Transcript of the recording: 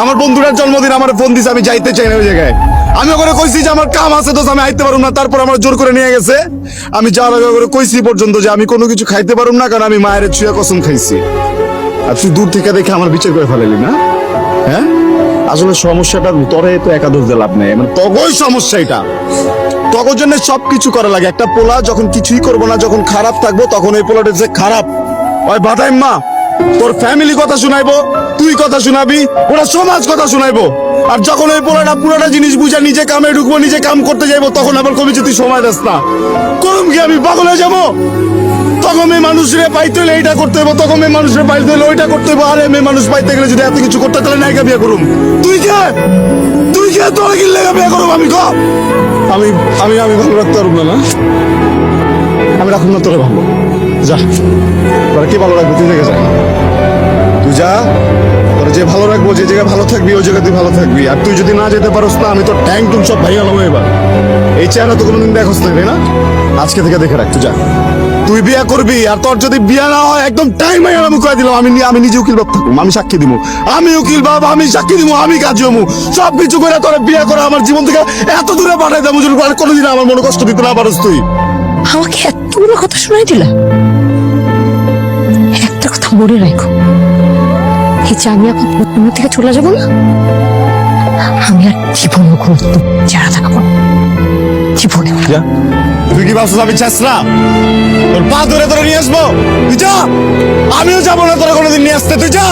আমার বন্ধুটার জন্মদিন আমার ফোন দিছে, আমি যাইতে চাই না ওই জায়গায়। আমি ওখানে কইছি যে আমার কাম আছে, তো আমি আইতে পারুম না, তারপর আমার জোর করে নিয়ে গেছে। আমি যাওয়ার আগে করে কইছি পর্যন্ত যে আমি কোনো কিছু খাইতে পারুম না, কারণ আমি মায়ের ছুঁয়া কসম খাইছি। আর তুই দূর থেকে দেখে আমার বিচার করে ফেলালি না? হ্যাঁ, আসলে সমস্যাটা তোরে তো একাদশ দিয়ে লাভ নেই, মানে তগই সমস্যা এটা। তগর জন্য সবকিছু করা লাগে। একটা পোলা যখন কিছুই করবো না, যখন খারাপ থাকবো, তখন ওই পোলাটা যে খারাপ ওই বাদাই মা তোর ফ্যামিলি কথা শুনাইবো, তুই কথা শুনাবি, ওরা সমাজ কথা শুনাইবো। আর যখন ওই পোলাটা পুরোটা জিনিস বুঝা নিজে কামে ঢুকবো, নিজে কাম করতে যাইবো, তখন আবার কবি যে তুই সময় দাস না, করুম কি আমি পাগল হয়ে যাবো? তখন মেয়ে মানুষরে পাইতে হলে এইটা করতে হইব, তখন মেয়ে মানুষরে পাইতে হলে ওইটা করতে হইব। আরে মেয়ে মানুষ পাইতে গেলে যদি এত কিছু করতে, তাহলে নায়িকা বিয়ে করুম। তুই কে তোর কি লেগা বিয়ে করুম? আমি আমি আমি আমি ভালো রাখতে পারবো না। আমি রাখুন না তোরে ভালো। যা, তোরা কি ভালো রাখবো, তুই থেকে যা, তুই যা। তোরা যে ভালো রাখবো, যে জায়গায় ভালো থাকবি ওই জায়গায় তুই ভালো থাকবি। আর তুই যদি না যেতে পারোস না, আমি তোর ট্যাঙ্ক টুম সব ভাই গেলাম এবার। এই চেহারা তো কোনোদিন দেখোস না, তাই না? আজকে থেকে দেখে রাখ, তুই যা। তুই বিয়া করবি, আর তোর যদি বিয়া না হয় একদম টাইম আমি কয়ে দিলাম, আমি নিজে উকিল বাপ থাকুম, আমি সাক্ষী দিব, আমি উকিল বাপ, আমি সাক্ষী দিব, আমি কাজী হমু, সবকিছু করে তোরা বিয়া করে আমার জীবন থেকে এত দূরে পাঠাই দেবো, যদি কোনোদিন আমার মনে কষ্ট দিতে না পারোস তুই। আমাকে এতগুলো কথা শোনাই দিলা। একটা কথা মনে রাখো, এই যে আমি এখন অন্য থেকে চলে যাবো না, আমি আর জীবনে কোনো চেহারা থাকবো না, জীবনে। তুই কি ভাবছিস আমি চেষ্টা তোর পা ধরে নিয়ে আসবো? তুই যা, আমিও যাবো না তোরা কোনোদিন নিয়ে আসতে, তুই যা।